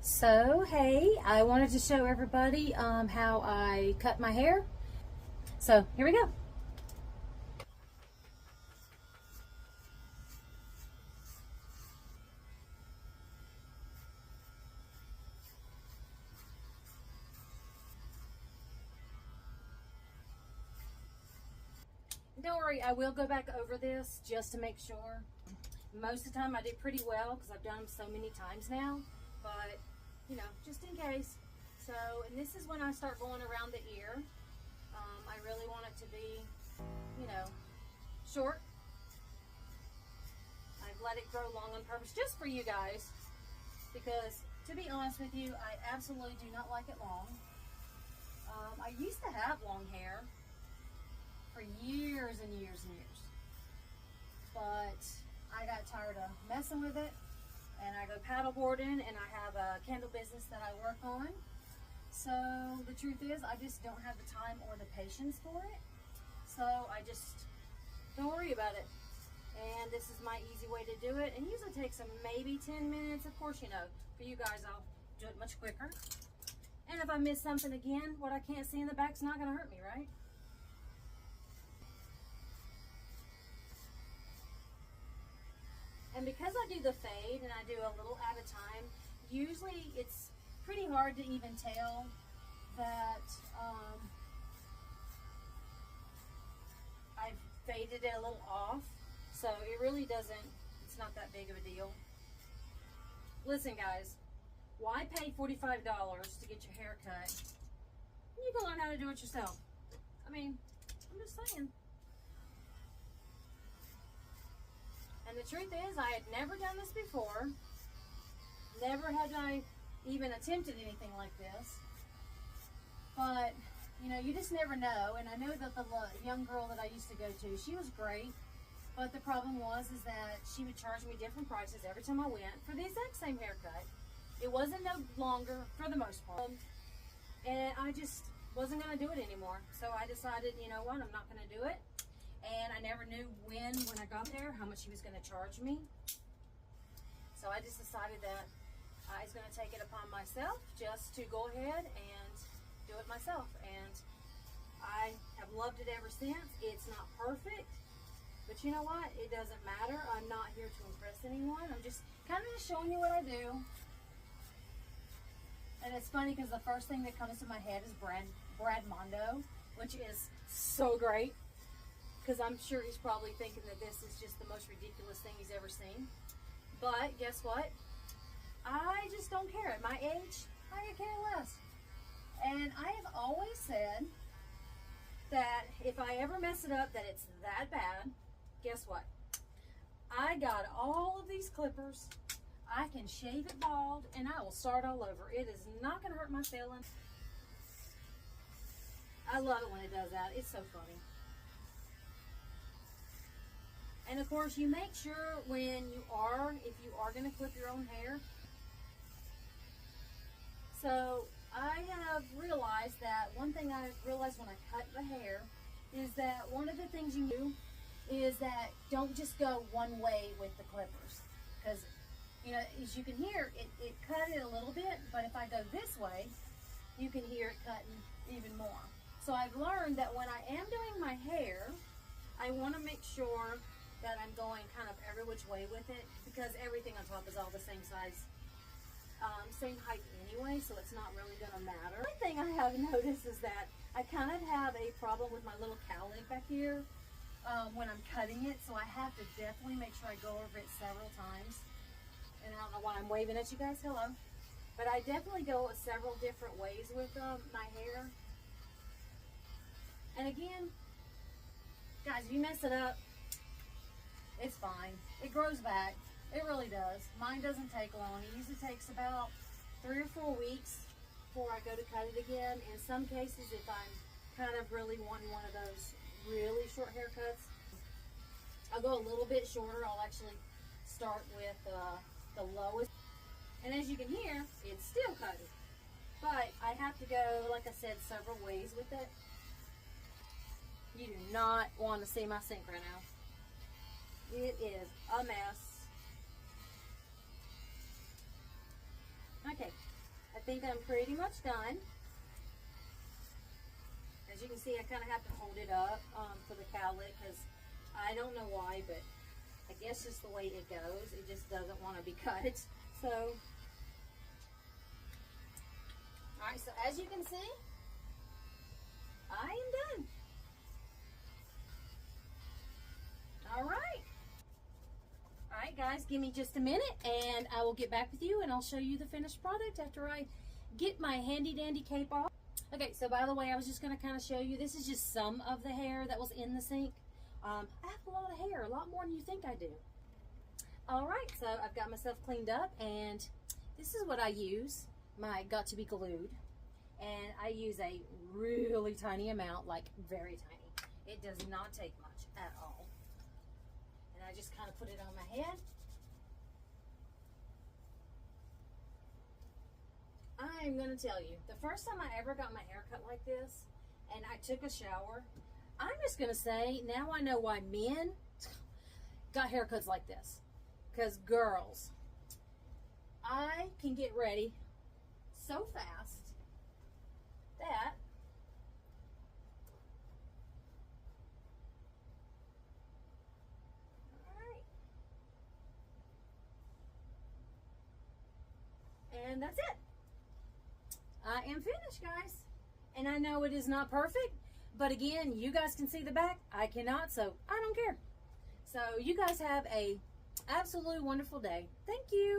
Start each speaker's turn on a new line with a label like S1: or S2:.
S1: So, hey, I wanted to show everybody how I cut my hair. So, here we go. Don't worry, I will go back over this just to make sure. Most of the time I do pretty well because I've done them so many times now, but you know, just in case. So, and this is when I start going around the ear. I really want it to be, you know, short. I've let it grow long on purpose just for you guys because, to be honest with you, I absolutely do not like it long. I used to have long hair for years and years and years, but I got tired of messing with it, and I go paddleboarding, and I have a candle business that I work on. So the truth is, I just don't have the time or the patience for it. So I just don't worry about it. And this is my easy way to do it. And usually takes maybe 10 minutes. Of course, you know, for you guys, I'll do it much quicker. And if I miss something again, what I can't see in the back's not going to hurt me, right? And because I do the fade and I do a little at a time, usually it's pretty hard to even tell that I've faded it a little off. So it really doesn't, it's not that big of a deal. Listen guys, why pay $45 to get your hair cut? You can learn how to do it yourself. I mean, I'm just saying. And the truth is, I had never done this before. Never had I even attempted anything like this. But, you know, you just never know. And I know that the young girl that I used to go to, she was great. But the problem was is that she would charge me different prices every time I went for the exact same haircut. It wasn't no longer for the most part. And I just wasn't going to do it anymore. So I decided, you know what, I'm not going to do it. And I never knew when I got there how much he was going to charge me. So I just decided that I was going to take it upon myself just to go ahead and do it myself. And I have loved it ever since. It's not perfect, but you know what? It doesn't matter. I'm not here to impress anyone. I'm just kind of just showing you what I do. And it's funny because the first thing that comes to my head is Brad Mondo, which is so great. Because I'm sure he's probably thinking that this is just the most ridiculous thing he's ever seen. But guess what? I just don't care. At my age, I could care less. And I have always said that if I ever mess it up, that it's that bad, guess what? I got all of these clippers. I can shave it bald, and I will start all over. It is not going to hurt my feelings. I love it when it does that. It's so funny. And of course, you make sure if you are going to clip your own hair. So I have realized that one thing I realized when I cut the hair is that one of the things you do is that don't just go one way with the clippers. Because, you know, as you can hear, it cut it a little bit, but if I go this way, you can hear it cutting even more. So I've learned that when I am doing my hair, I want to make sure that I'm going kind of every which way with it, because everything on top is all the same size, same height anyway, so it's not really going to matter. One thing I have noticed is that I kind of have a problem with my little cowlick back here when I'm cutting it, so I have to definitely make sure I go over it several times. And I don't know why I'm waving at you guys, hello. But I definitely go several different ways with my hair. And again, guys, if you mess it up, it's fine. It grows back. It really does. Mine doesn't take long. It usually takes about 3 or 4 weeks before I go to cut it again. In some cases, if I'm kind of really wanting one of those really short haircuts, I'll go a little bit shorter. I'll actually start with the lowest. And as you can hear, it's still cutting. But I have to go, like I said, several ways with it. You do not want to see my sink right now. It is a mess. Okay, think I'm pretty much done. As you can see, I kind of have to hold it up for the cowlick because I don't know why, but I guess just the way it goes, it just doesn't want to be cut. So, alright, so as you can see, I am done. Alright. Alright guys, give me just a minute and I will get back with you and I'll show you the finished product after I get my handy dandy cape off. Okay, so by the way, I was just going to kind of show you, this is just some of the hair that was in the sink. I have a lot of hair, a lot more than you think I do. Alright, so I've got myself cleaned up and this is what I use, my Got to Be Glued. And I use a really tiny amount, like very tiny. It does not take much at all. And I just kind of put it on my head. I'm going to tell you, the first time I ever got my hair cut like this, and I took a shower, I'm just going to say, now I know why men got haircuts like this. Because girls, I can get ready so fast that and that's it. I am finished, guys. And I know it is not perfect, but again, you guys can see the back. I cannot, so I don't care. So you guys have a absolutely wonderful day. Thank you.